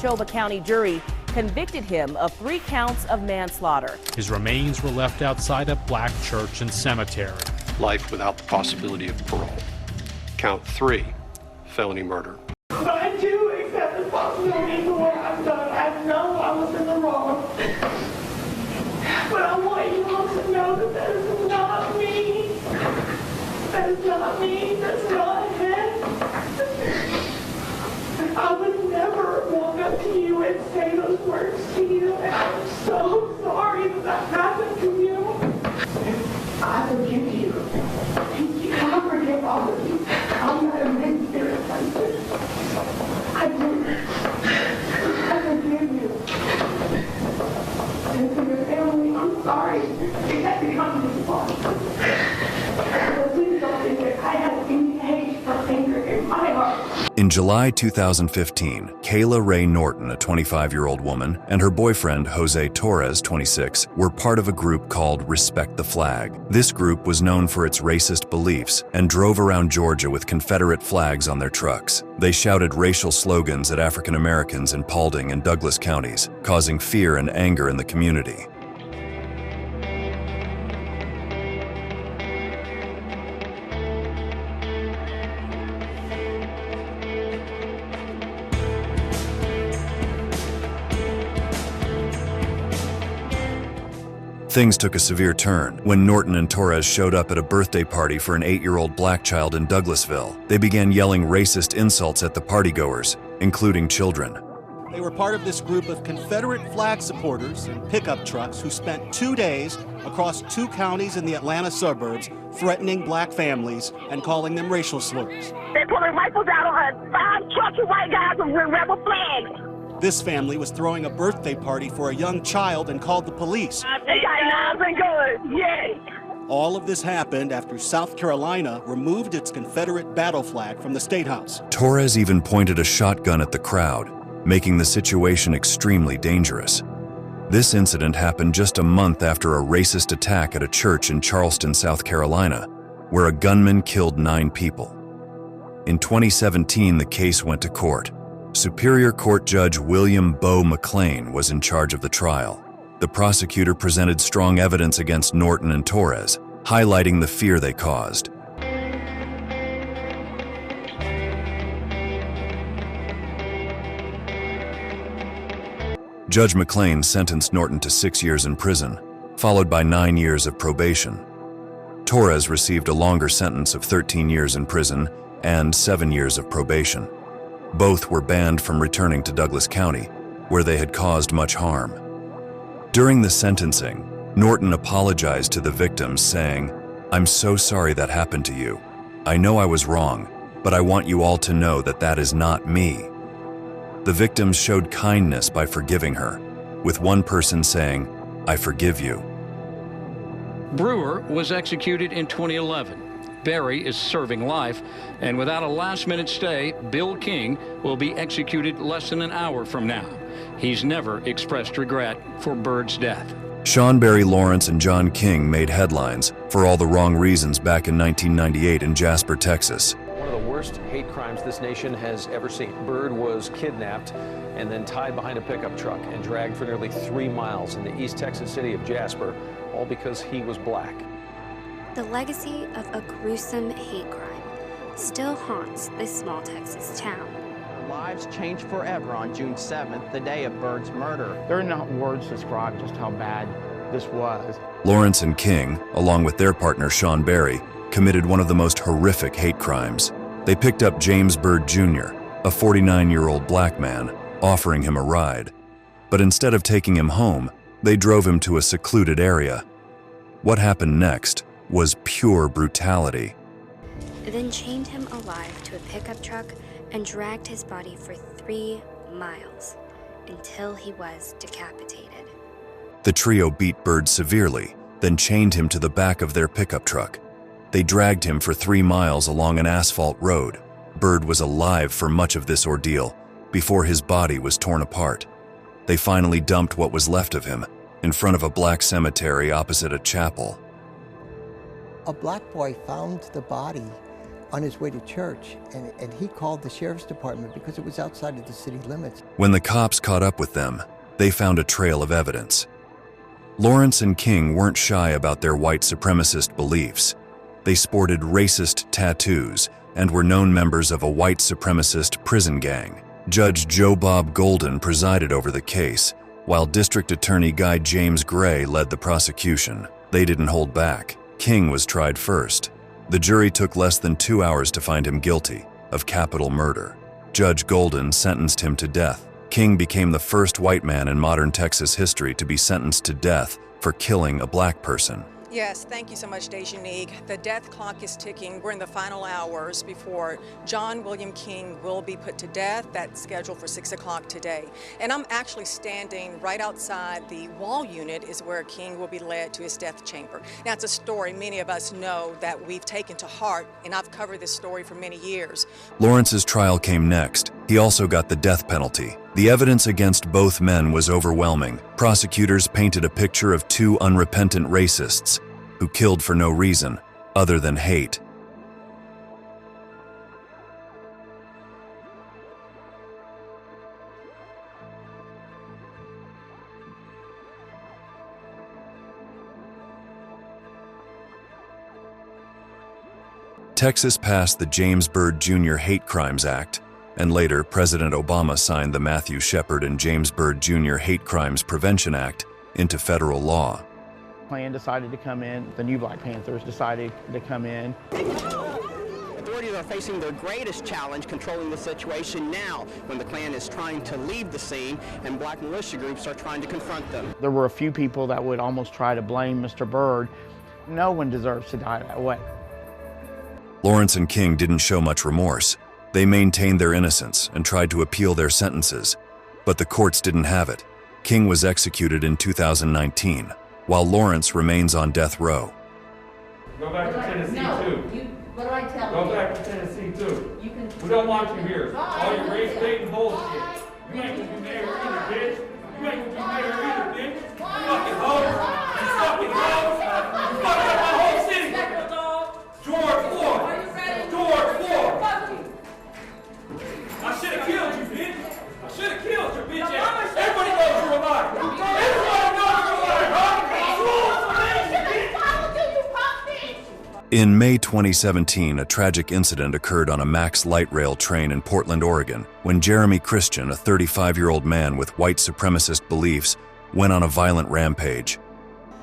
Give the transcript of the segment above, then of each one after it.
Neshoba County jury convicted him of 3 counts of manslaughter. His remains were left outside a black church and cemetery. Life without the possibility of parole. Count 3, felony murder. But I do accept responsibility for what I've done. I know I was in the wrong. But I want you all to know that that is not me. That is not me. That's not him. I would never walk up to you and say those words to you. And I'm so sorry that that happened to you. I forgive you. I forgive all of you. I'm not a mean spirit person. I do. I forgive you. And to your family, I'm sorry. It had to come to this far. But please don't think that I have any hate or anger in my heart. In July 2015, Kayla Ray Norton, a 25-year-old woman, and her boyfriend, Jose Torres, 26, were part of a group called Respect the Flag. This group was known for its racist beliefs and drove around Georgia with Confederate flags on their trucks. They shouted racial slogans at African Americans in Paulding and Douglas counties, causing fear and anger in the community. Things took a severe turn when Norton and Torres showed up at a birthday party for an 8-year-old black child in Douglasville. They began yelling racist insults at the partygoers, including children. They were part of this group of Confederate flag supporters in pickup trucks who spent 2 days across 2 counties in the Atlanta suburbs threatening black families and calling them racial slurs. They pulling rifles out on 5 trucks of white guys with rebel flags. This family was throwing a birthday party for a young child and called the police. They got knives and guns, yay! All of this happened after South Carolina removed its Confederate battle flag from the State House. Torres even pointed a shotgun at the crowd, making the situation extremely dangerous. This incident happened just a month after a racist attack at a church in Charleston, South Carolina, where a gunman killed 9 people. In 2017, the case went to court. Superior Court Judge William Bo McLean was in charge of the trial. The prosecutor presented strong evidence against Norton and Torres, highlighting the fear they caused. Judge McLean sentenced Norton to 6 years in prison, followed by 9 years of probation. Torres received a longer sentence of 13 years in prison and 7 years of probation. Both were banned from returning to Douglas County, where they had caused much harm. During the sentencing, Norton apologized to the victims, saying, "I'm so sorry that happened to you. I know I was wrong, but I want you all to know that that is not me." The victims showed kindness by forgiving her, with one person saying, "I forgive you." Brewer was executed in 2011. Barry is serving life, and without a last-minute stay, Bill King will be executed less than an hour from now. He's never expressed regret for Bird's death. Sean Barry Lawrence and John King made headlines for all the wrong reasons back in 1998 in Jasper, Texas. One of the worst hate crimes this nation has ever seen. Bird was kidnapped and then tied behind a pickup truck and dragged for nearly 3 miles in the East Texas city of Jasper, all because he was black. The legacy of a gruesome hate crime still haunts this small Texas town. Our lives changed forever on June 7th, the day of Bird's murder. There are not words to describe just how bad this was. Lawrence and King, along with their partner Sean Barry, committed one of the most horrific hate crimes. They picked up James Byrd Jr., a 49-year-old black man, offering him a ride. But instead of taking him home, they drove him to a secluded area. What happened next was pure brutality. Then chained him alive to a pickup truck and dragged his body for 3 miles until he was decapitated. The trio beat Byrd severely, then chained him to the back of their pickup truck. They dragged him for 3 miles along an asphalt road. Byrd was alive for much of this ordeal before his body was torn apart. They finally dumped what was left of him in front of a black cemetery opposite a chapel. A black boy found the body on his way to church, and he called the sheriff's department because it was outside of the city limits. When the cops caught up with them, they found a trail of evidence. Lawrence and King weren't shy about their white supremacist beliefs. They sported racist tattoos and were known members of a white supremacist prison gang. Judge Joe Bob Golden presided over the case, while District Attorney Guy James Gray led the prosecution. They didn't hold back. King was tried first. The jury took less than 2 hours to find him guilty of capital murder. Judge Golden sentenced him to death. King became the first white man in modern Texas history to be sentenced to death for killing a black person. Yes, thank you so much, Dejanique. The death clock is ticking. We're in the final hours before John William King will be put to death. That's scheduled for 6 o'clock today. And I'm actually standing right outside the wall unit is where King will be led to his death chamber. Now, it's a story many of us know that we've taken to heart, and I've covered this story for many years. Lawrence's trial came next. He also got the death penalty. The evidence against both men was overwhelming. Prosecutors painted a picture of two unrepentant racists who killed for no reason other than hate. Texas passed the James Byrd Jr. Hate Crimes Act, and later President Obama signed the Matthew Shepard and James Byrd Jr. Hate Crimes Prevention Act into federal law. Klan decided to come in. The new Black Panthers decided to come in. Authorities are facing their greatest challenge controlling the situation now, when the Klan is trying to leave the scene and black militia groups are trying to confront them. There were a few people that would almost try to blame Mr. Byrd. No one deserves to die that way. Lawrence and King didn't show much remorse. They maintained their innocence and tried to appeal their sentences, but the courts didn't have it. King was executed in 2019, while Lawrence remains on death row. Go back to Tennessee too. What did I tell you? Go back to Tennessee too. We don't want you here. All your race-baiting bullshit. You ain't gonna be mayor either, bitch. You ain't gonna be mayor either, bitch. You fucking hoe. You fucking hoe. You fucked up my whole city. George Floyd. George Floyd. I should have killed you, bitch. I should have killed your bitch ass. Everybody knows you're alive. Everybody knows you're alive, huh? In May 2017, a tragic incident occurred on a Max light rail train in Portland, Oregon, when Jeremy Christian, a 35-year-old man with white supremacist beliefs, went on a violent rampage.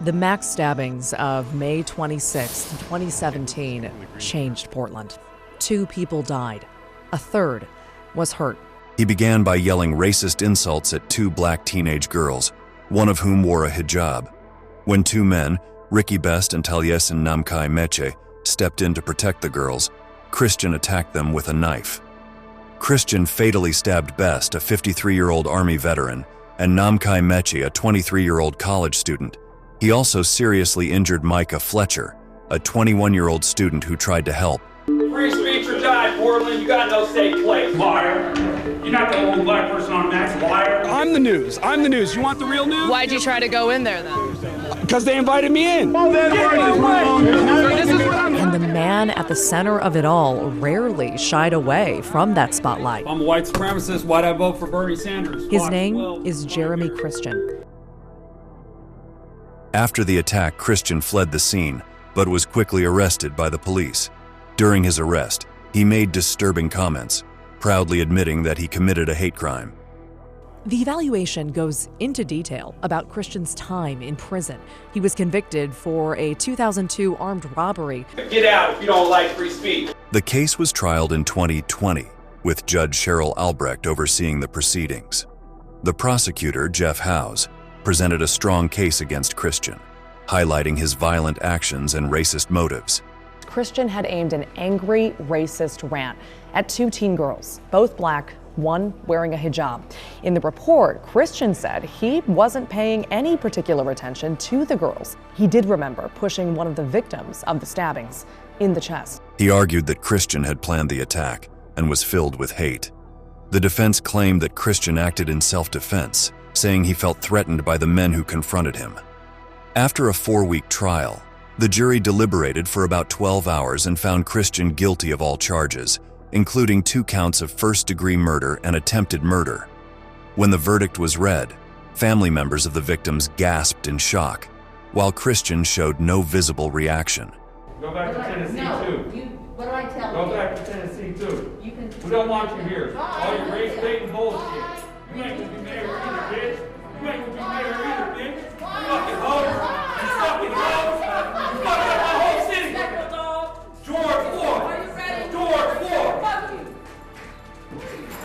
The Max stabbings of May 26, 2017 changed Portland. 2 people died. A third was hurt. He began by yelling racist insults at 2 black teenage girls, one of whom wore a hijab. When 2 men, Ricky Best and Taliesin Namkai Meche, stepped in to protect the girls, Christian attacked them with a knife. Christian fatally stabbed Best, a 53-year-old Army veteran, and Namkai Meche, a 23-year-old college student. He also seriously injured Micah Fletcher, a 21-year-old student who tried to help. Free speech or die, Portland. You got no safe place, liar. You're not the only black person on Max, liar. I'm the news. I'm the news. You want the real news? Why'd you try to go in there then? Because they invited me in. And the man at the center of it all rarely shied away from that spotlight. I'm a white supremacist. Why'd I vote for Bernie Sanders? His name is Jeremy Christian. After the attack, Christian fled the scene, but was quickly arrested by the police. During his arrest, he made disturbing comments, proudly admitting that he committed a hate crime. The evaluation goes into detail about Christian's time in prison. He was convicted for a 2002 armed robbery. Get out if you don't like free speech. The case was trialed in 2020, with Judge Cheryl Albrecht overseeing the proceedings. The prosecutor, Jeff Howes, presented a strong case against Christian, highlighting his violent actions and racist motives. Christian had aimed an angry, racist rant at 2 teen girls, both black, one wearing a hijab. In the report, Christian said he wasn't paying any particular attention to the girls. He did remember pushing one of the victims of the stabbings in the chest. He argued that Christian had planned the attack and was filled with hate. The defense claimed that Christian acted in self-defense, saying he felt threatened by the men who confronted him. After a 4-week trial, The jury deliberated for about 12 hours and found Christian guilty of all charges, including 2 counts of first-degree murder and attempted murder. When the verdict was read, family members of the victims gasped in shock, while Christian showed no visible reaction. Go back to Tennessee too. What do I tell you? Go back to Tennessee too. We don't want you here. All your race baiting bullshit. You ain't gonna be mayor either, bitch. You ain't gonna be mayor either, bitch. You fucking hoe. You fucking hoe. You fucking up my whole city. George Floyd. George Floyd.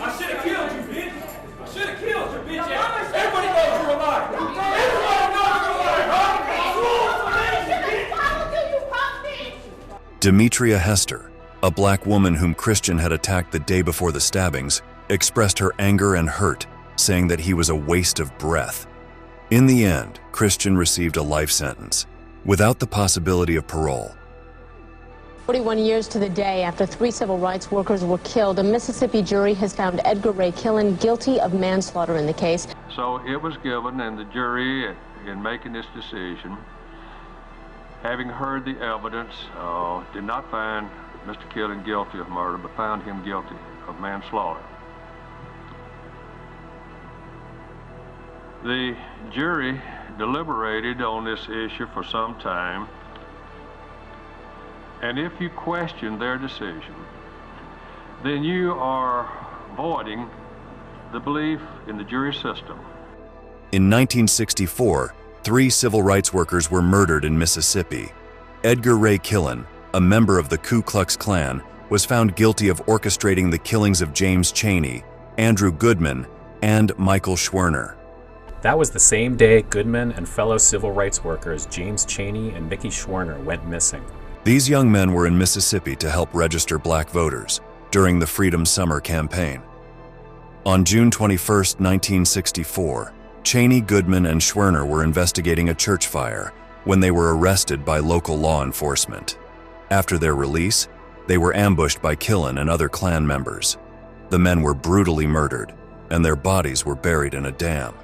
I should have killed you, bitch. I should have killed you, bitch. Everybody knows you're alive. Everybody knows you're alive, huh? Demetria Hester, a black woman whom Christian had attacked the day before the stabbings, expressed her anger and hurt, saying that he was a waste of breath. In the end, Christian received a life sentence, without the possibility of parole. 41 years to the day after 3 civil rights workers were killed, a Mississippi jury has found Edgar Ray Killen guilty of manslaughter in the case. So it was given, and the jury, in making this decision, having heard the evidence, did not find Mr. Killen guilty of murder, but found him guilty of manslaughter. The jury deliberated on this issue for some time, and if you question their decision, then you are voiding the belief in the jury system. In 1964, 3 civil rights workers were murdered in Mississippi. Edgar Ray Killen, a member of the Ku Klux Klan, was found guilty of orchestrating the killings of James Chaney, Andrew Goodman, and Michael Schwerner. That was the same day Goodman and fellow civil rights workers James Chaney and Mickey Schwerner went missing. These young men were in Mississippi to help register black voters during the Freedom Summer campaign. On June 21, 1964, Chaney, Goodman, and Schwerner were investigating a church fire when they were arrested by local law enforcement. After their release, they were ambushed by Killen and other Klan members. The men were brutally murdered, and their bodies were buried in a dam.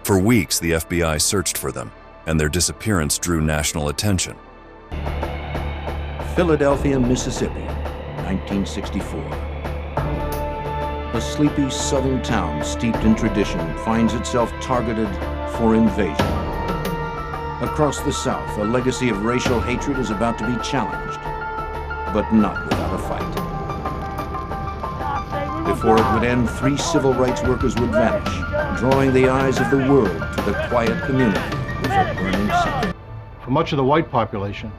For weeks, the FBI searched for them, and their disappearance drew national attention. Philadelphia, Mississippi, 1964. A sleepy southern town steeped in tradition finds itself targeted for invasion. Across the South, a legacy of racial hatred is about to be challenged, but not without a fight. Before it would end, 3 civil rights workers would vanish, drawing the eyes of the world to the quiet community with a burning secret. For much of the white population,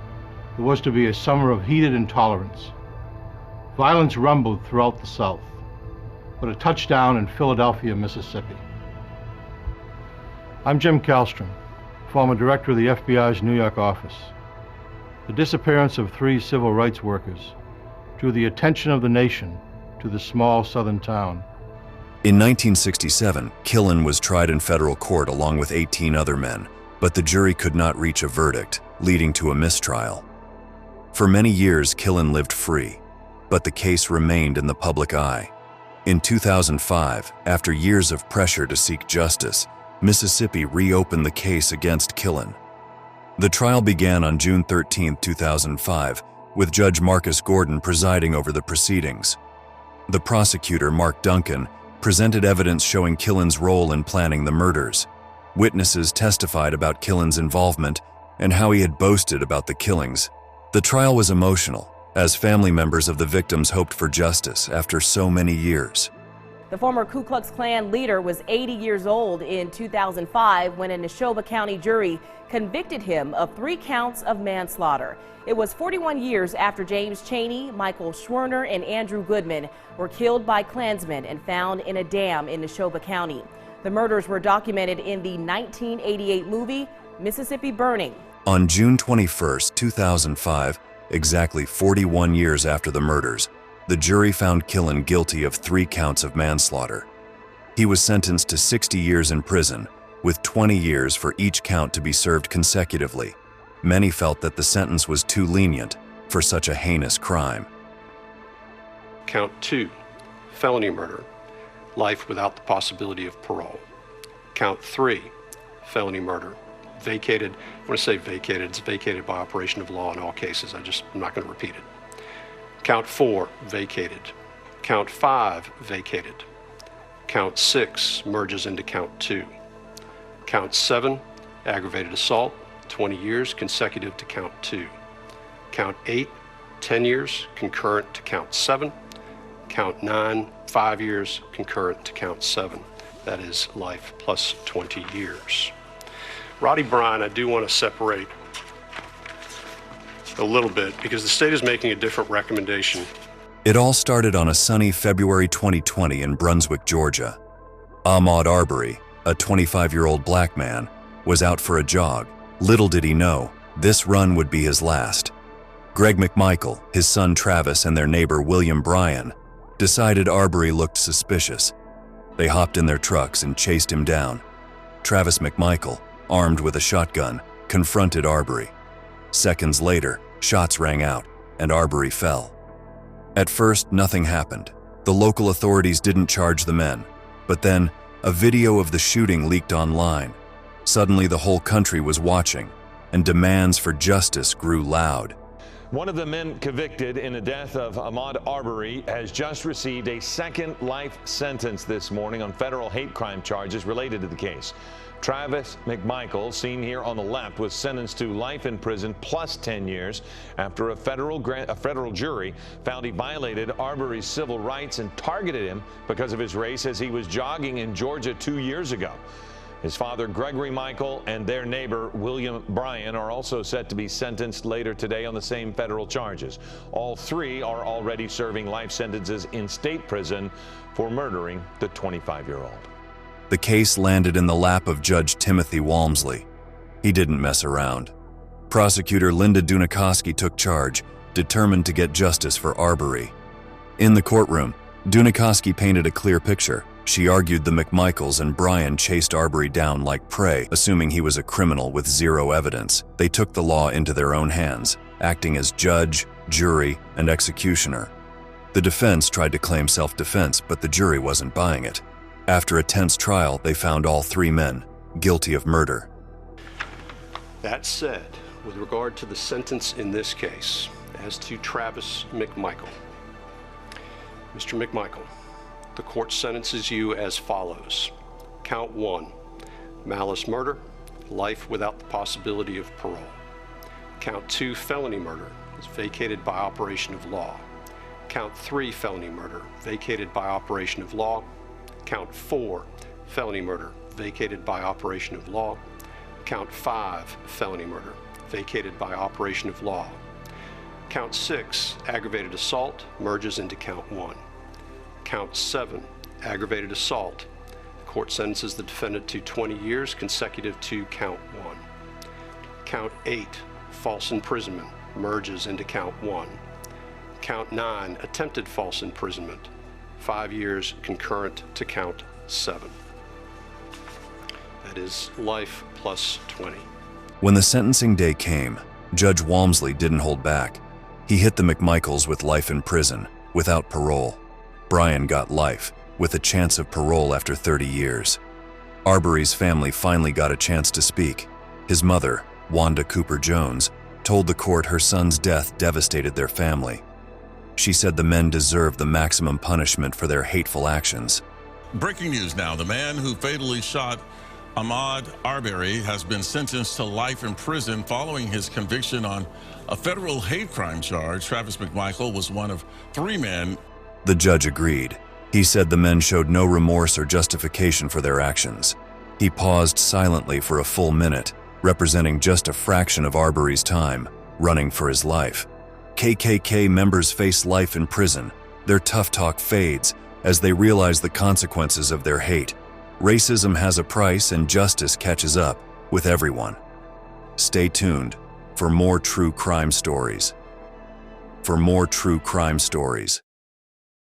it was to be a summer of heated intolerance. Violence rumbled throughout the South, but a touchdown in Philadelphia, Mississippi. I'm Jim Kallstrom, former director of the FBI's New York office. The disappearance of 3 civil rights workers drew the attention of the nation to the small southern town. In 1967, Killen was tried in federal court along with 18 other men, but the jury could not reach a verdict, leading to a mistrial. For many years, Killen lived free, but the case remained in the public eye. In 2005, after years of pressure to seek justice, Mississippi reopened the case against Killen. The trial began on June 13, 2005, with Judge Marcus Gordon presiding over the proceedings. The prosecutor, Mark Duncan, presented evidence showing Killen's role in planning the murders. Witnesses testified about Killen's involvement and how he had boasted about the killings. The trial was emotional, as family members of the victims hoped for justice after so many years. The former Ku Klux Klan leader was 80 years old in 2005 when a Neshoba County jury convicted him of 3 counts of manslaughter. It was 41 years after James Chaney, Michael Schwerner, and Andrew Goodman were killed by Klansmen and found in a dam in Neshoba County. The murders were documented in the 1988 movie Mississippi Burning. On June 21, 2005, exactly 41 years after the murders, the jury found Killen guilty of 3 counts of manslaughter. He was sentenced to 60 years in prison, with 20 years for each count to be served consecutively. Many felt that the sentence was too lenient for such a heinous crime. Count 2, felony murder, life without the possibility of parole. Count 3, felony murder, vacated. When I say vacated, it's vacated by operation of law in all cases. I'm not going to repeat it. Count 4, vacated. Count 5, vacated. Count 6 merges into count 2. Count 7, aggravated assault, 20 years consecutive to count 2. Count 8, 10 years concurrent to count 7. Count 9, 5 years concurrent to count 7. That is life plus 20 years. Roddy Bryan, I do want to separate a little bit because the state is making a different recommendation. It all started on a sunny February 2020 in Brunswick, Georgia. Ahmaud Arbery, a 25-year-old black man, was out for a jog. Little did he know, this run would be his last. Greg McMichael, his son Travis, and their neighbor William Bryan decided Arbery looked suspicious. They hopped in their trucks and chased him down. Travis McMichael, armed with a shotgun, confronted Arbery. Seconds later, shots rang out, and Arbery fell. At first, nothing happened. The local authorities didn't charge the men. But then, a video of the shooting leaked online. Suddenly, the whole country was watching, and demands for justice grew loud. One of the men convicted in the death of Ahmaud Arbery has just received a second life sentence this morning on federal hate crime charges related to the case. Travis McMichael, seen here on the left, was sentenced to life in prison plus 10 years after a federal jury found he violated Arbery's civil rights and targeted him because of his race as he was jogging in Georgia 2 years ago. His father, Gregory Michael, and their neighbor, William Bryan, are also set to be sentenced later today on the same federal charges. All three are already serving life sentences in state prison for murdering the 25-year-old. The case landed in the lap of Judge Timothy Walmsley. He didn't mess around. Prosecutor Linda Dunikoski took charge, determined to get justice for Arbery. In the courtroom, Dunikoski painted a clear picture. She argued the McMichaels and Bryan chased Arbery down like prey, assuming he was a criminal with zero evidence. They took the law into their own hands, acting as judge, jury, and executioner. The defense tried to claim self-defense, but the jury wasn't buying it. After a tense trial, they found all three men guilty of murder. That said, with regard to the sentence in this case, as to Travis McMichael, Mr. McMichael, the court sentences you as follows. Count 1, malice murder, life without the possibility of parole. Count 2, felony murder, is vacated by operation of law. Count 3, felony murder, vacated by operation of law. Count 4, felony murder, vacated by operation of law. Count 5, felony murder, vacated by operation of law. Count 6, aggravated assault, merges into count 1. Count 7, aggravated assault. The court sentences the defendant to 20 years consecutive to count 1. Count 8, false imprisonment, merges into count 1. Count 9, attempted false imprisonment, 5 years concurrent to count 7. That is life plus 20. When the sentencing day came, Judge Walmsley didn't hold back. He hit the McMichaels with life in prison, without parole. Bryan got life, with a chance of parole after 30 years. Arbery's family finally got a chance to speak. His mother, Wanda Cooper Jones, told the court her son's death devastated their family. She said the men deserved the maximum punishment for their hateful actions. Breaking news now. The man who fatally shot Ahmaud Arbery has been sentenced to life in prison following his conviction on a federal hate crime charge. Travis McMichael was one of three men. The judge agreed. He said the men showed no remorse or justification for their actions. He paused silently for a full minute, representing just a fraction of Arbery's time, running for his life. KKK members face life in prison. Their tough talk fades as they realize the consequences of their hate. Racism has a price and justice catches up with everyone. Stay tuned for more true crime stories.